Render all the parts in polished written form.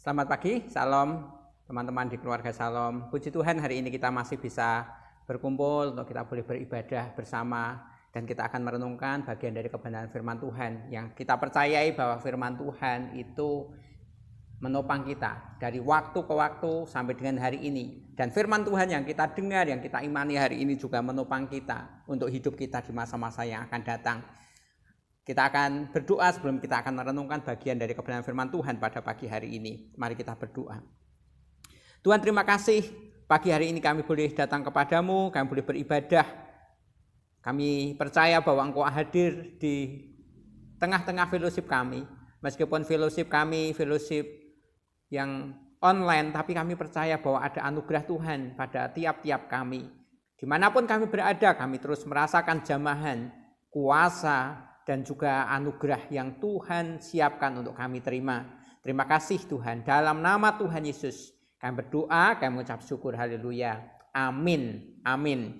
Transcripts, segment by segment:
Selamat pagi, salam teman-teman di keluarga Salom. Puji Tuhan hari ini kita masih bisa berkumpul untuk kita boleh beribadah bersama dan kita akan merenungkan bagian dari kebenaran firman Tuhan yang kita percayai bahwa firman Tuhan itu menopang kita dari waktu ke waktu sampai dengan hari ini. Dan firman Tuhan yang kita dengar, yang kita imani hari ini juga menopang kita untuk hidup kita di masa-masa yang akan datang. Kita akan berdoa sebelum kita akan merenungkan bagian dari kebenaran firman Tuhan pada pagi hari ini. Mari kita berdoa. Tuhan, terima kasih pagi hari ini kami boleh datang kepadamu, kami boleh beribadah. Kami percaya bahwa Engkau hadir di tengah-tengah fellowship kami. Meskipun fellowship kami, fellowship yang online, tapi kami percaya bahwa ada anugerah Tuhan pada tiap-tiap kami. Dimanapun kami berada, kami terus merasakan jamahan, kuasa, dan juga anugerah yang Tuhan siapkan untuk kami terima. Terima kasih Tuhan. Dalam nama Tuhan Yesus kami berdoa, kami mengucap syukur, haleluya. Amin, amin.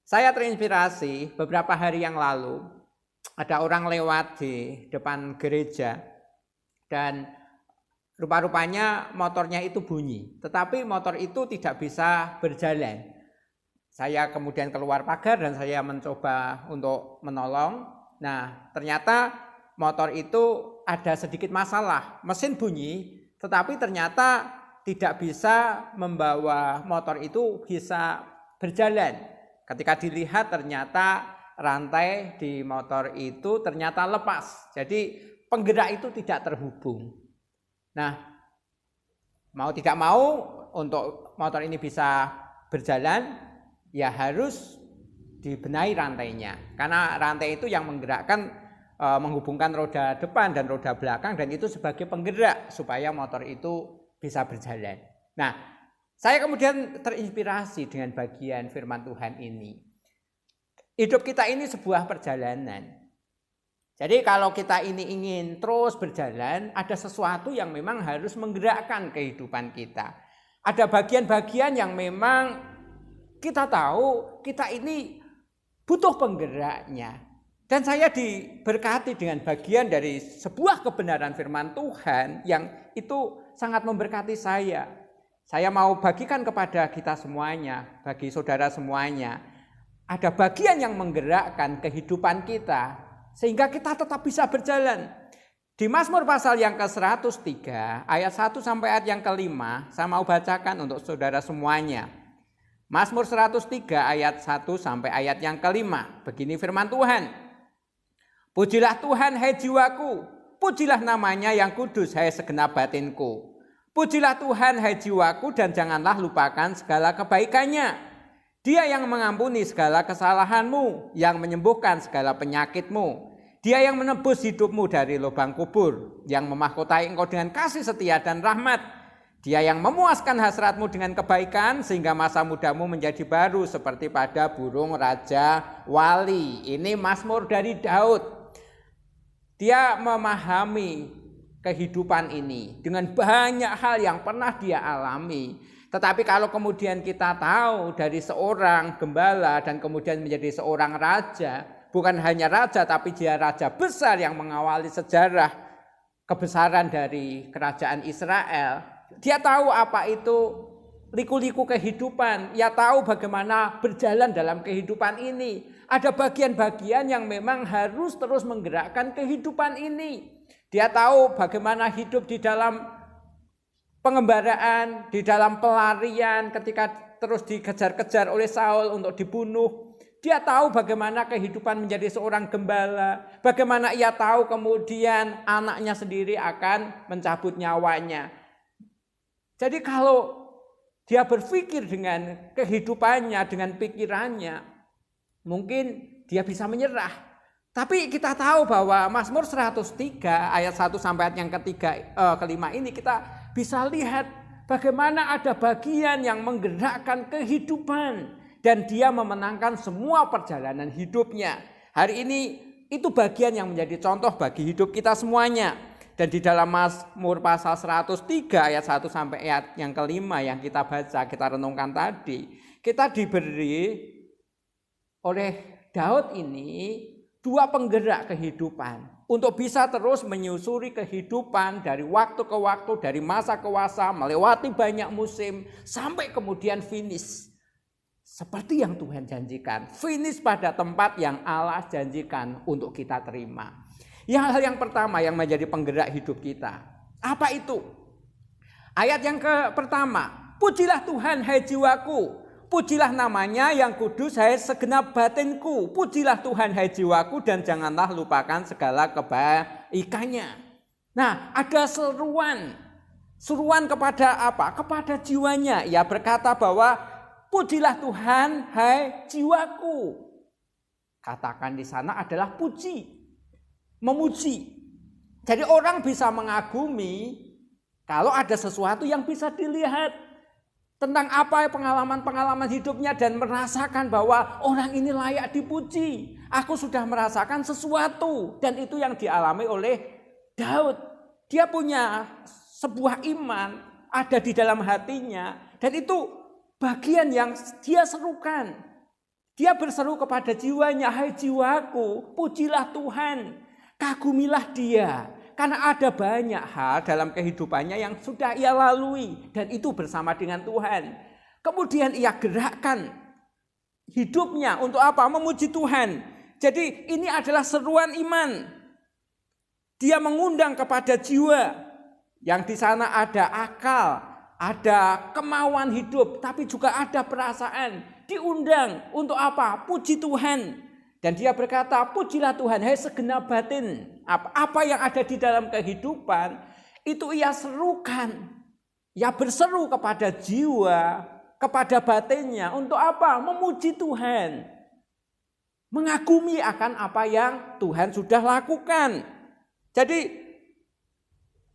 Saya terinspirasi beberapa hari yang lalu, ada orang lewat di depan gereja dan rupa-rupanya motornya itu bunyi. Tetapi motor itu tidak bisa berjalan. Saya kemudian keluar pagar dan saya mencoba untuk menolong. Nah, ternyata motor itu ada sedikit masalah. Mesin bunyi, tetapi ternyata tidak bisa membawa motor itu bisa berjalan. Ketika dilihat ternyata rantai di motor itu ternyata lepas. Jadi penggerak itu tidak terhubung. Nah, mau tidak mau untuk motor ini bisa berjalan, ya harus dibenahi rantainya, karena rantai itu yang menggerakkan, menghubungkan roda depan dan roda belakang, dan itu sebagai penggerak supaya motor itu bisa berjalan. Nah, saya kemudian terinspirasi dengan bagian firman Tuhan ini. Hidup kita ini sebuah perjalanan. Jadi kalau kita ini ingin terus berjalan, ada sesuatu yang memang harus menggerakkan kehidupan kita. Ada bagian-bagian yang memang kita tahu kita ini butuh penggeraknya. Dan saya diberkati dengan bagian dari sebuah kebenaran firman Tuhan yang itu sangat memberkati saya. Saya mau bagikan kepada kita semuanya, bagi saudara semuanya. Ada bagian yang menggerakkan kehidupan kita sehingga kita tetap bisa berjalan. Di Mazmur pasal yang ke-103 ayat 1 sampai ayat yang ke-5, saya mau bacakan untuk saudara semuanya. Mazmur 103 ayat 1 sampai ayat yang ke-5. Begini firman Tuhan. Pujilah Tuhan hai jiwaku, pujilah namanya yang kudus hai segenap batinku. Pujilah Tuhan hai jiwaku dan janganlah lupakan segala kebaikannya. Dia yang mengampuni segala kesalahanmu, yang menyembuhkan segala penyakitmu. Dia yang menebus hidupmu dari lubang kubur, yang memahkotai engkau dengan kasih setia dan rahmat. Dia yang memuaskan hasratmu dengan kebaikan sehingga masa mudamu menjadi baru seperti pada burung raja wali. Ini Mazmur dari Daud. Dia memahami kehidupan ini dengan banyak hal yang pernah dia alami. Tetapi kalau kemudian kita tahu dari seorang gembala dan kemudian menjadi seorang raja, bukan hanya raja tapi dia raja besar yang mengawali sejarah kebesaran dari kerajaan Israel. Dia tahu apa itu liku-liku kehidupan. Dia tahu bagaimana berjalan dalam kehidupan ini. Ada bagian-bagian yang memang harus terus menggerakkan kehidupan ini. Dia tahu bagaimana hidup di dalam pengembaraan, di dalam pelarian ketika terus dikejar-kejar oleh Saul untuk dibunuh. Dia tahu bagaimana kehidupan menjadi seorang gembala. Bagaimana ia tahu kemudian anaknya sendiri akan mencabut nyawanya. Jadi kalau dia berpikir dengan kehidupannya, dengan pikirannya, mungkin dia bisa menyerah. Tapi kita tahu bahwa Mazmur 103 ayat 1 sampai ayat yang kelima ini kita bisa lihat bagaimana ada bagian yang menggerakkan kehidupan dan dia memenangkan semua perjalanan hidupnya. Hari ini itu bagian yang menjadi contoh bagi hidup kita semuanya. Dan di dalam Mazmur pasal 103 ayat 1 sampai ayat yang kelima yang kita baca, kita renungkan tadi, kita diberi oleh Daud ini dua penggerak kehidupan. untuk bisa terus menyusuri kehidupan dari waktu ke waktu, dari masa ke masa, melewati banyak musim, sampai kemudian finish. Seperti yang Tuhan janjikan, finish pada tempat yang Allah janjikan untuk kita terima. Hal yang pertama yang menjadi penggerak hidup kita, apa itu? Ayat yang pertama, pujilah Tuhan hai jiwaku, pujilah namanya yang kudus hai segenap batinku, pujilah Tuhan hai jiwaku dan janganlah lupakan segala kebaikannya. Nah, ada seruan kepada apa? Kepada jiwanya. Ia berkata bahwa pujilah Tuhan hai jiwaku. Katakan di sana adalah puji, memuji. Jadi orang bisa mengagumi kalau ada sesuatu yang bisa dilihat tentang apa pengalaman-pengalaman hidupnya dan merasakan bahwa orang ini layak dipuji. Aku sudah merasakan sesuatu dan itu yang dialami oleh Daud. Dia punya sebuah iman ada di dalam hatinya dan itu bagian yang dia serukan. Dia berseru kepada jiwanya, hai jiwaku, pujilah Tuhan, kagumilah Dia. Karena ada banyak hal dalam kehidupannya yang sudah ia lalui dan itu bersama dengan Tuhan. Kemudian ia gerakkan hidupnya untuk apa? Memuji Tuhan. Jadi ini adalah seruan iman. Dia mengundang kepada jiwa yang di sana ada akal, ada kemauan hidup, tapi juga ada perasaan. Diundang untuk apa? Puji Tuhan. Dan dia berkata, pujilah Tuhan, hai segenap batin. Apa yang ada di dalam kehidupan, itu ia serukan. Ia berseru kepada jiwa, kepada batinnya. Untuk apa? Memuji Tuhan. Mengagumi akan apa yang Tuhan sudah lakukan. Jadi,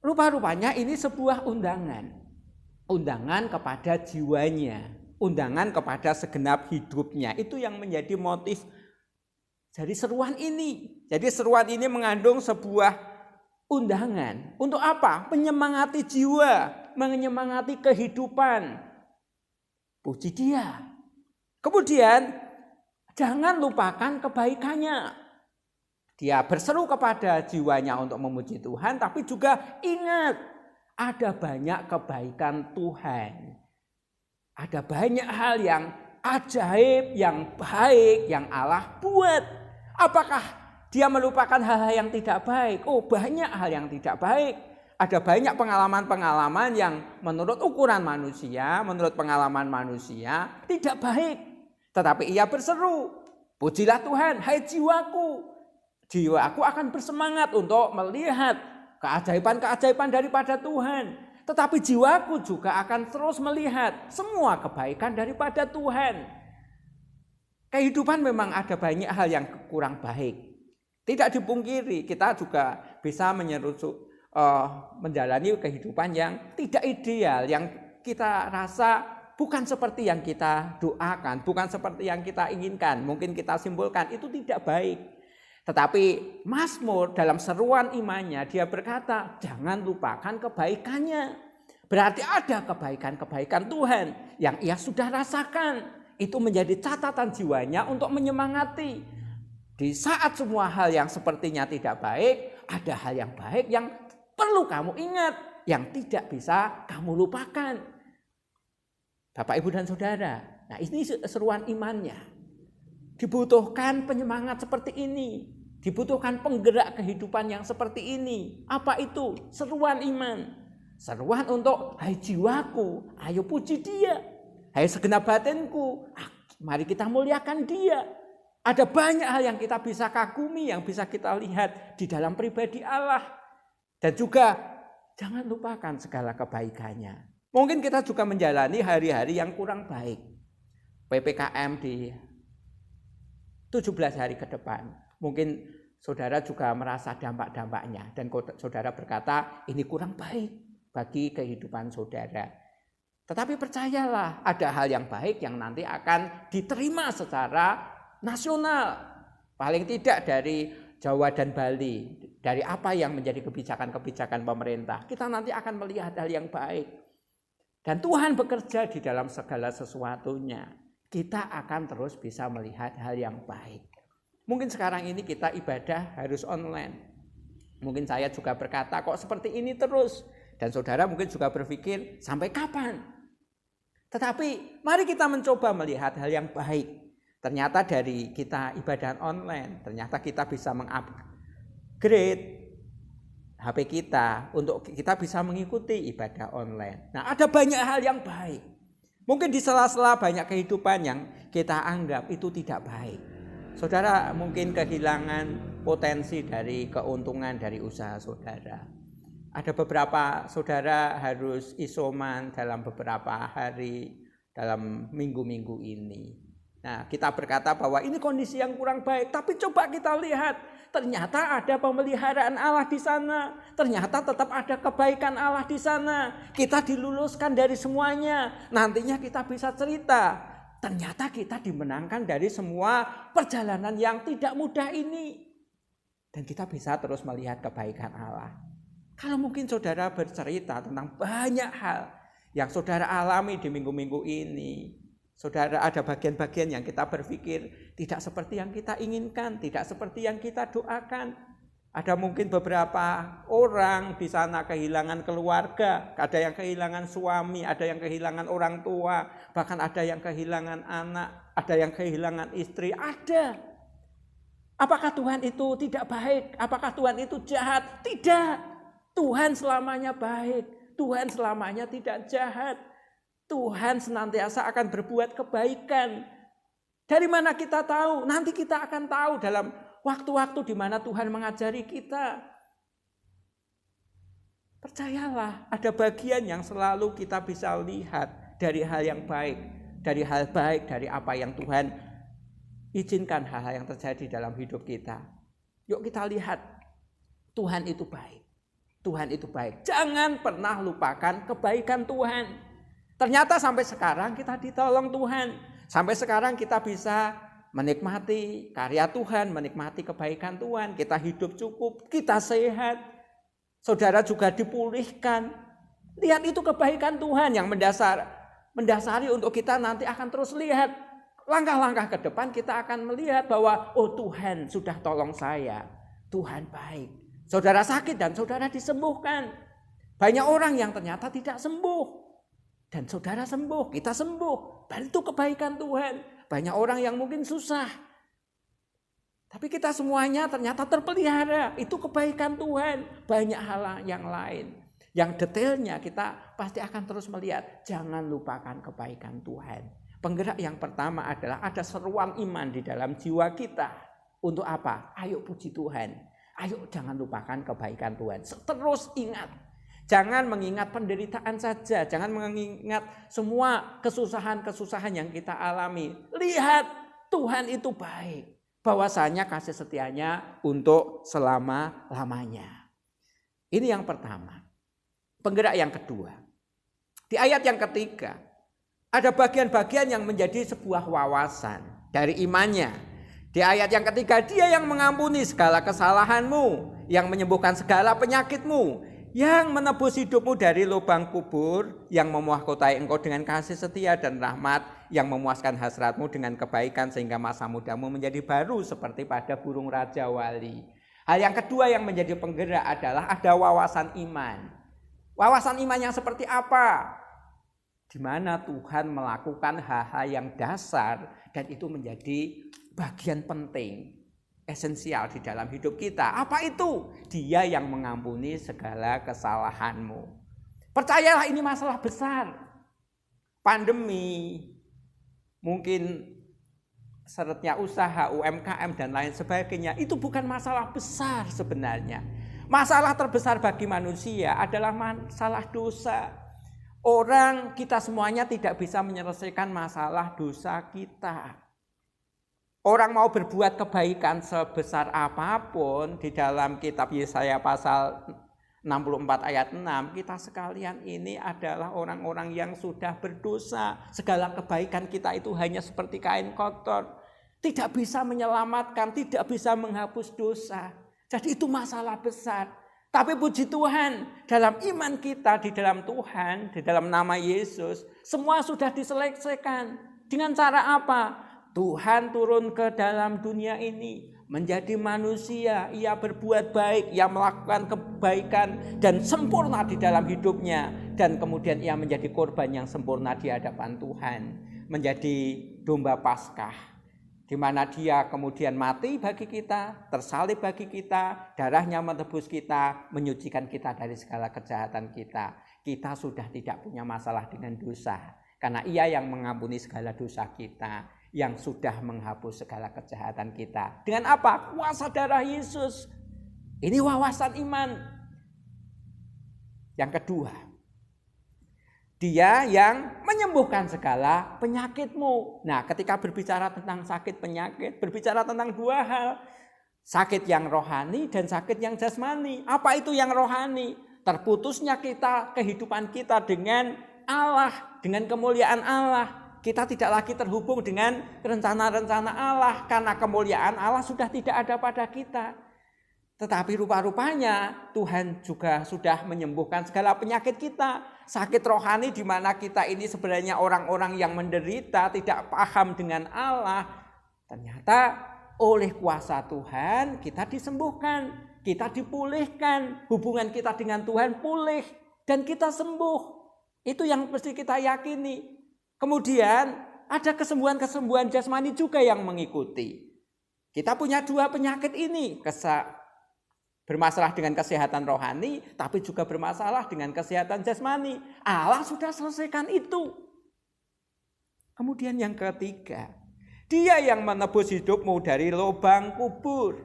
rupa-rupanya ini sebuah undangan. Undangan kepada jiwanya. Undangan kepada segenap hidupnya. Itu yang menjadi motif dari seruan ini. Jadi seruan ini mengandung sebuah undangan. Untuk apa? Menyemangati jiwa, menyemangati kehidupan. Puji Dia. Kemudian jangan lupakan kebaikannya. Dia berseru kepada jiwanya untuk memuji Tuhan, tapi juga ingat ada banyak kebaikan Tuhan. Ada banyak hal yang ajaib, yang baik, yang Allah buat. Apakah dia melupakan hal-hal yang tidak baik? Oh, banyak hal yang tidak baik. Ada banyak pengalaman-pengalaman yang menurut ukuran manusia, menurut pengalaman manusia tidak baik. Tetapi ia berseru, pujilah Tuhan, hai jiwaku. Jiwaku akan bersemangat untuk melihat keajaiban-keajaiban daripada Tuhan. Tetapi jiwaku juga akan terus melihat semua kebaikan daripada Tuhan. Kehidupan memang ada banyak hal yang kurang baik. Tidak dipungkiri, kita juga bisa menjalani kehidupan yang tidak ideal, yang kita rasa bukan seperti yang kita doakan, bukan seperti yang kita inginkan. Mungkin kita simpulkan itu tidak baik. Tetapi Mazmur dalam seruan imannya dia berkata, jangan lupakan kebaikannya. Berarti ada kebaikan-kebaikan Tuhan yang ia sudah rasakan. Itu menjadi catatan jiwanya untuk menyemangati. Di saat semua hal yang sepertinya tidak baik, ada hal yang baik yang perlu kamu ingat, yang tidak bisa kamu lupakan. Bapak, Ibu, dan Saudara, nah ini seruan imannya. Dibutuhkan penyemangat seperti ini. Dibutuhkan penggerak kehidupan yang seperti ini. Apa itu? Seruan iman. Seruan untuk, hai jiwaku, ayo puji Dia. Hai segenap batinku, mari kita muliakan Dia. Ada banyak hal yang kita bisa kagumi, yang bisa kita lihat di dalam pribadi Allah. Dan juga jangan lupakan segala kebaikannya. Mungkin kita juga menjalani hari-hari yang kurang baik. PPKM di 17 hari ke depan. Mungkin saudara juga merasa dampak-dampaknya. Dan saudara berkata, ini kurang baik bagi kehidupan saudara. Tetapi percayalah, ada hal yang baik yang nanti akan diterima secara nasional. Paling tidak dari Jawa dan Bali, dari apa yang menjadi kebijakan-kebijakan pemerintah. Kita nanti akan melihat hal yang baik. Dan Tuhan bekerja di dalam segala sesuatunya. Kita akan terus bisa melihat hal yang baik. Mungkin sekarang ini kita ibadah harus online. Mungkin saya juga berkata, kok seperti ini terus? Dan saudara mungkin juga berpikir, sampai kapan? Tetapi mari kita mencoba melihat hal yang baik. Ternyata dari kita ibadah online, ternyata kita bisa mengupgrade HP kita untuk kita bisa mengikuti ibadah online. Nah, ada banyak hal yang baik. Mungkin di sela-sela banyak kehidupan yang kita anggap itu tidak baik. Saudara mungkin kehilangan potensi dari keuntungan dari usaha saudara. Ada beberapa saudara harus isoman dalam beberapa hari, dalam minggu-minggu ini. Nah, kita berkata bahwa ini kondisi yang kurang baik, tapi coba kita lihat, ternyata ada pemeliharaan Allah di sana, ternyata tetap ada kebaikan Allah di sana. Kita diluluskan dari semuanya, nantinya kita bisa cerita, ternyata kita dimenangkan dari semua perjalanan yang tidak mudah ini. Dan kita bisa terus melihat kebaikan Allah. Kalau mungkin saudara bercerita tentang banyak hal yang saudara alami di minggu-minggu ini, saudara ada bagian-bagian yang kita berpikir tidak seperti yang kita inginkan, tidak seperti yang kita doakan. Ada mungkin beberapa orang di sana kehilangan keluarga, ada yang kehilangan suami, ada yang kehilangan orang tua, bahkan ada yang kehilangan anak, ada yang kehilangan istri, ada. Apakah Tuhan itu tidak baik? Apakah Tuhan itu jahat? Tidak. Tuhan selamanya baik. Tuhan selamanya tidak jahat. Tuhan senantiasa akan berbuat kebaikan. Dari mana kita tahu? Nanti kita akan tahu dalam waktu-waktu di mana Tuhan mengajari kita. Percayalah, ada bagian yang selalu kita bisa lihat dari hal yang baik. Dari hal baik, dari apa yang Tuhan izinkan hal-hal yang terjadi dalam hidup kita. Yuk kita lihat, Tuhan itu baik. Tuhan itu baik. Jangan pernah lupakan kebaikan Tuhan. Ternyata sampai sekarang kita ditolong Tuhan. Sampai sekarang kita bisa menikmati karya Tuhan, menikmati kebaikan Tuhan. Kita hidup cukup, kita sehat. Saudara juga dipulihkan. Lihat itu kebaikan Tuhan yang mendasari untuk kita nanti akan terus lihat. Langkah-langkah ke depan kita akan melihat bahwa oh Tuhan sudah tolong saya. Tuhan baik. Saudara sakit dan saudara disembuhkan. Banyak orang yang ternyata tidak sembuh. Dan saudara sembuh, kita sembuh. Dan itu kebaikan Tuhan. Banyak orang yang mungkin susah. Tapi kita semuanya ternyata terpelihara. Itu kebaikan Tuhan. Banyak hal yang lain. Yang detailnya kita pasti akan terus melihat. Jangan lupakan kebaikan Tuhan. Penggerak yang pertama adalah ada seruan iman di dalam jiwa kita. Untuk apa? Ayo puji Tuhan. Ayo jangan lupakan kebaikan Tuhan. Terus ingat. Jangan mengingat penderitaan saja. Jangan mengingat semua kesusahan-kesusahan yang kita alami. Lihat Tuhan itu baik. Bahwasanya kasih setianya untuk selama-lamanya. Ini yang pertama. Penggerak yang kedua. Di ayat yang ketiga. Ada bagian-bagian yang menjadi sebuah wawasan dari imannya. Di ayat yang ketiga, Dia yang mengampuni segala kesalahanmu, yang menyembuhkan segala penyakitmu, yang menebus hidupmu dari lubang kubur, yang memahkotai engkau dengan kasih setia dan rahmat, yang memuaskan hasratmu dengan kebaikan sehingga masa mudamu menjadi baru seperti pada burung raja wali. Hal yang kedua yang menjadi penggerak adalah ada wawasan iman. Wawasan iman yang seperti apa? Di mana Tuhan melakukan hal-hal yang dasar dan itu menjadi bagian penting, esensial di dalam hidup kita. Apa itu? Dia yang mengampuni segala kesalahanmu. Percayalah ini masalah besar. Pandemi, mungkin syaratnya usaha, UMKM dan lain sebagainya, itu bukan masalah besar sebenarnya. Masalah terbesar bagi manusia adalah masalah dosa. Orang kita semuanya tidak bisa menyelesaikan masalah dosa kita. Orang mau berbuat kebaikan sebesar apapun di dalam kitab Yesaya pasal 64 ayat 6, kita sekalian ini adalah orang-orang yang sudah berdosa. Segala kebaikan kita itu hanya seperti kain kotor. Tidak bisa menyelamatkan, tidak bisa menghapus dosa. Jadi itu masalah besar. Tapi puji Tuhan, dalam iman kita di dalam Tuhan, di dalam nama Yesus, semua sudah diselesaikan. Dengan cara apa? Tuhan turun ke dalam dunia ini, menjadi manusia, ia berbuat baik, ia melakukan kebaikan dan sempurna di dalam hidupnya, dan kemudian ia menjadi korban yang sempurna di hadapan Tuhan, menjadi domba Paskah, di mana dia kemudian mati bagi kita, tersalib bagi kita, darahnya menebus kita, menyucikan kita dari segala kejahatan kita. Kita sudah tidak punya masalah dengan dosa, karena ia yang mengampuni segala dosa kita, yang sudah menghapus segala kejahatan kita. Dengan apa? Kuasa darah Yesus. Ini wawasan iman. Yang kedua, dia yang menyembuhkan segala penyakitmu. Nah, ketika berbicara tentang sakit penyakit, berbicara tentang dua hal. Sakit yang rohani dan sakit yang jasmani. Apa itu yang rohani? Terputusnya kehidupan kita dengan Allah, dengan kemuliaan Allah. Kita tidak lagi terhubung dengan rencana-rencana Allah, karena kemuliaan Allah sudah tidak ada pada kita. Tetapi rupa-rupanya Tuhan juga sudah menyembuhkan segala penyakit kita. Sakit rohani di mana kita ini sebenarnya orang-orang yang menderita, tidak paham dengan Allah. Ternyata oleh kuasa Tuhan kita disembuhkan, kita dipulihkan, hubungan kita dengan Tuhan pulih dan kita sembuh. Itu yang mesti kita yakini. Kemudian ada kesembuhan-kesembuhan jasmani juga yang mengikuti. Kita punya dua penyakit ini, bermasalah dengan kesehatan rohani, tapi juga bermasalah dengan kesehatan jasmani. Allah sudah selesaikan itu. Kemudian yang ketiga, dia yang menebus hidupmu dari lubang kubur.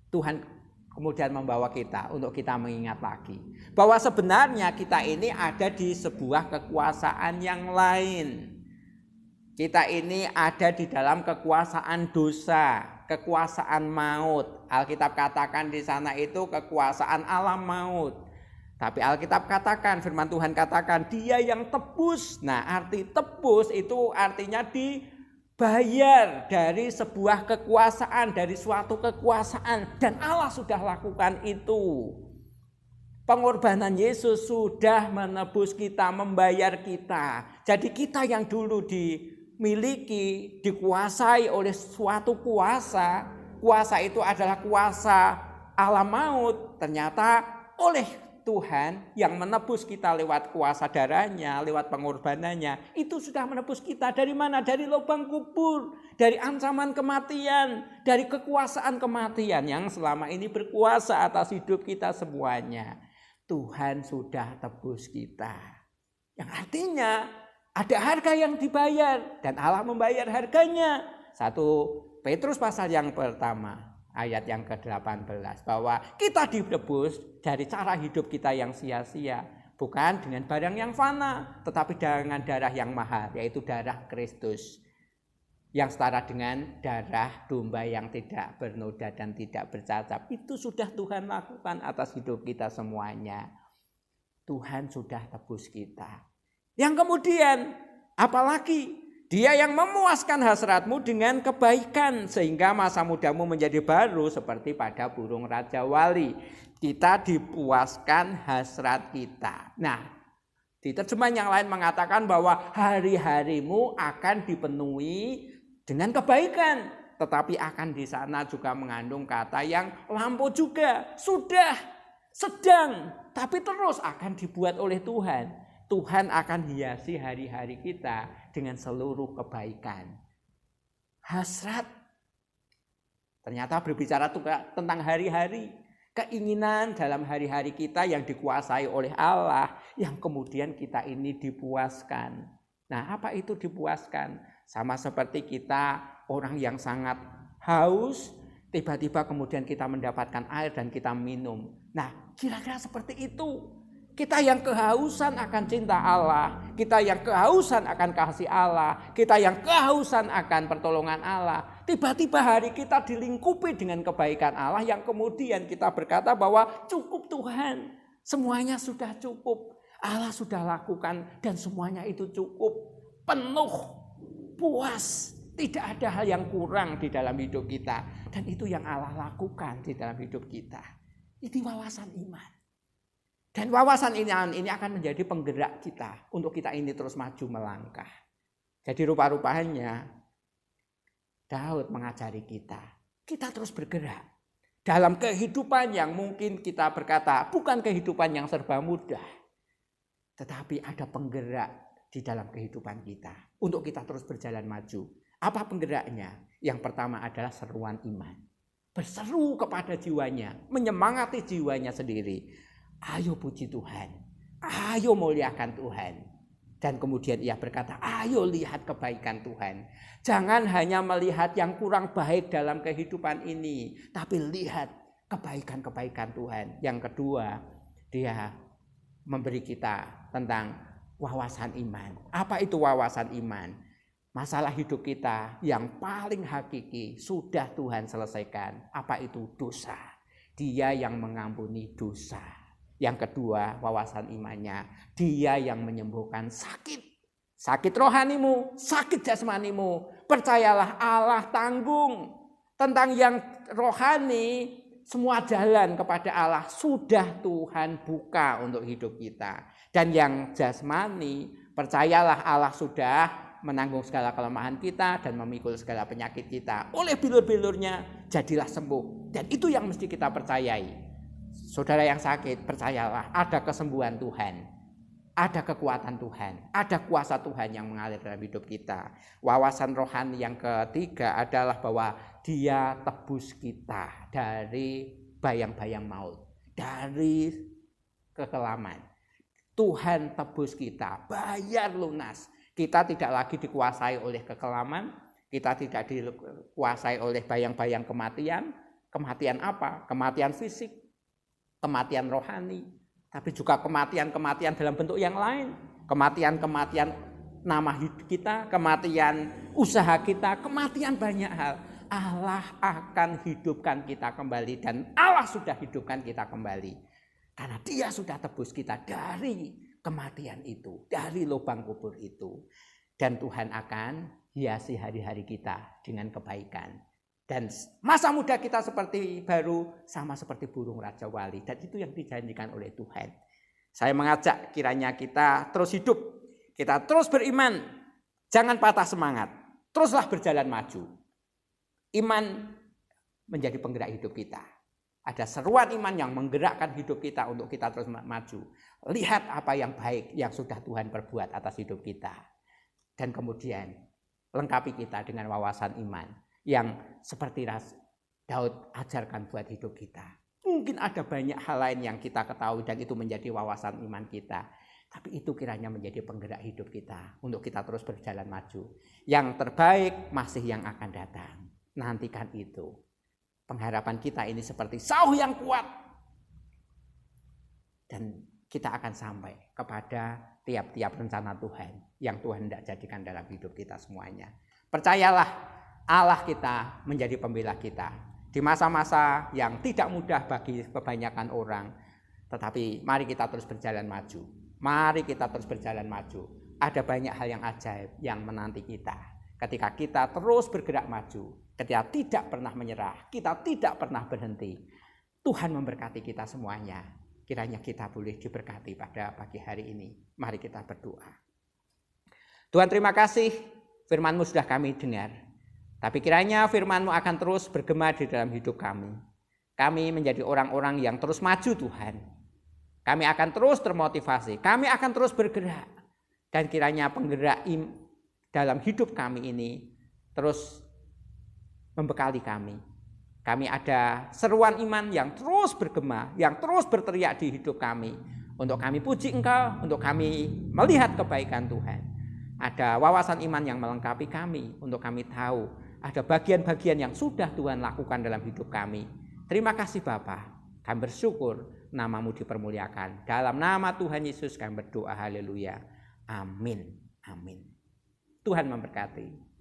Tuhan kemudian membawa kita untuk kita mengingat lagi bahwa sebenarnya kita ini ada di sebuah kekuasaan yang lain. Kita ini ada di dalam kekuasaan dosa, kekuasaan maut. Alkitab katakan di sana itu kekuasaan alam maut. Tapi Alkitab katakan, firman Tuhan katakan, dia yang tebus. Nah, arti tebus itu artinya bayar dari sebuah kekuasaan, dari suatu kekuasaan, dan Allah sudah lakukan itu. Pengorbanan Yesus sudah menebus kita, membayar kita. Jadi kita yang dulu dimiliki, dikuasai oleh suatu kuasa, kuasa itu adalah kuasa alam maut, ternyata oleh Tuhan yang menebus kita lewat kuasa darahnya, lewat pengorbanannya, itu sudah menebus kita dari mana? Dari lubang kubur, dari ancaman kematian, dari kekuasaan kematian yang selama ini berkuasa atas hidup kita semuanya. Tuhan sudah tebus kita. Yang artinya ada harga yang dibayar dan Allah membayar harganya. 1 Petrus pasal yang pertama. Ayat yang ke-18 bahwa kita ditebus dari cara hidup kita yang sia-sia, bukan dengan barang yang fana, tetapi dengan darah yang mahal, yaitu darah Kristus, yang setara dengan darah domba yang tidak bernoda dan tidak bercacat. Itu sudah Tuhan lakukan atas hidup kita semuanya. Tuhan sudah tebus kita. Yang kemudian apalagi? Dia yang memuaskan hasratmu dengan kebaikan sehingga masa mudamu menjadi baru seperti pada burung raja wali. Kita dipuaskan hasrat kita. Nah, di terjemahan yang lain mengatakan bahwa hari-harimu akan dipenuhi dengan kebaikan. Tetapi akan di sana juga mengandung kata yang lampau juga. Sudah, sedang, tapi terus akan dibuat oleh Tuhan. Tuhan akan hiasi hari-hari kita dengan seluruh kebaikan. Hasrat ternyata berbicara tentang hari-hari. Keinginan dalam hari-hari kita yang dikuasai oleh Allah, yang kemudian kita ini dipuaskan. Nah, apa itu dipuaskan? Sama seperti kita orang yang sangat haus, tiba-tiba kemudian kita mendapatkan air dan kita minum. Nah, kira-kira seperti itu. Kita yang kehausan akan cinta Allah, kita yang kehausan akan kasih Allah, kita yang kehausan akan pertolongan Allah. Tiba-tiba hari kita dilingkupi dengan kebaikan Allah yang kemudian kita berkata bahwa cukup Tuhan, semuanya sudah cukup. Allah sudah lakukan dan semuanya itu cukup, penuh, puas. Tidak ada hal yang kurang di dalam hidup kita. Dan itu yang Allah lakukan di dalam hidup kita. Itu wawasan iman. Dan wawasan ini akan menjadi penggerak kita untuk kita ini terus maju melangkah. Jadi rupa-rupanya Daud mengajari kita kita terus bergerak. Dalam kehidupan yang mungkin kita berkata bukan kehidupan yang serba mudah. Tetapi ada penggerak di dalam kehidupan kita. Untuk kita terus berjalan maju. Apa penggeraknya? Yang pertama adalah seruan iman. Berseru kepada jiwanya. Menyemangati jiwanya sendiri. Ayo puji Tuhan. Ayo muliakan Tuhan. Dan kemudian ia berkata, ayo lihat kebaikan Tuhan. Jangan hanya melihat yang kurang baik dalam kehidupan ini. Tapi lihat kebaikan-kebaikan Tuhan. Yang kedua, dia memberi kita tentang wawasan iman. Apa itu wawasan iman? Masalah hidup kita yang paling hakiki sudah Tuhan selesaikan. Apa itu dosa? Dia yang mengampuni dosa. Yang kedua, wawasan imannya, dia yang menyembuhkan sakit. Sakit rohanimu, sakit jasmanimu. Percayalah Allah tanggung. Tentang yang rohani, semua jalan kepada Allah sudah Tuhan buka untuk hidup kita. Dan yang jasmani, percayalah Allah sudah menanggung segala kelemahan kita dan memikul segala penyakit kita. Oleh bilur-bilurnya, jadilah sembuh. Dan itu yang mesti kita percayai. Saudara yang sakit, percayalah ada kesembuhan Tuhan, ada kekuatan Tuhan, ada kuasa Tuhan yang mengalir dalam hidup kita. Wawasan rohani yang ketiga adalah bahwa dia tebus kita dari bayang-bayang maut, dari kekelaman. Tuhan tebus kita, bayar lunas. Kita tidak lagi dikuasai oleh kekelaman, kita tidak dikuasai oleh bayang-bayang kematian. Kematian apa? Kematian fisik. Kematian rohani, tapi juga kematian-kematian dalam bentuk yang lain. Kematian-kematian nama hidup kita, kematian usaha kita, kematian banyak hal. Allah akan hidupkan kita kembali dan Allah sudah hidupkan kita kembali. Karena dia sudah tebus kita dari kematian itu, dari lubang kubur itu. Dan Tuhan akan hiasi hari-hari kita dengan kebaikan. Dan masa muda kita seperti baru, sama seperti burung Raja Wali. Dan itu yang dijanjikan oleh Tuhan. Saya mengajak kiranya kita terus hidup. Kita terus beriman. Jangan patah semangat. Teruslah berjalan maju. Iman menjadi penggerak hidup kita. Ada seruan iman yang menggerakkan hidup kita untuk kita terus maju. Lihat apa yang baik yang sudah Tuhan perbuat atas hidup kita. Dan kemudian lengkapi kita dengan wawasan iman. Yang seperti Daud ajarkan buat hidup kita. Mungkin ada banyak hal lain yang kita ketahui dan itu menjadi wawasan iman kita. Tapi itu kiranya menjadi penggerak hidup kita untuk kita terus berjalan maju. Yang terbaik masih yang akan datang. Nantikan itu. Pengharapan kita ini seperti sauh yang kuat. Dan kita akan sampai kepada tiap-tiap rencana Tuhan yang Tuhan hendak jadikan dalam hidup kita semuanya. Percayalah, Allah kita menjadi pembela kita. Di masa-masa yang tidak mudah bagi kebanyakan orang. Tetapi mari kita terus berjalan maju. Mari kita terus berjalan maju. Ada banyak hal yang ajaib yang menanti kita. Ketika kita terus bergerak maju. Ketika tidak pernah menyerah. Kita tidak pernah berhenti. Tuhan memberkati kita semuanya. Kiranya kita boleh diberkati pada pagi hari ini. Mari kita berdoa. Tuhan terima kasih. Firman-Mu sudah kami dengar. Tapi kiranya firman-Mu akan terus bergema di dalam hidup kami. Kami menjadi orang-orang yang terus maju Tuhan. Kami akan terus termotivasi. Kami akan terus bergerak. Dan kiranya penggerak dalam hidup kami ini terus membekali kami. Kami ada seruan iman yang terus bergema, yang terus berteriak di hidup kami. Untuk kami puji Engkau, untuk kami melihat kebaikan Tuhan. Ada wawasan iman yang melengkapi kami, untuk kami tahu ada bagian-bagian yang sudah Tuhan lakukan dalam hidup kami. Terima kasih Bapa. Kami bersyukur nama-Mu dipermuliakan. Dalam nama Tuhan Yesus kami berdoa. Haleluya. Amin. Amin. Tuhan memberkati.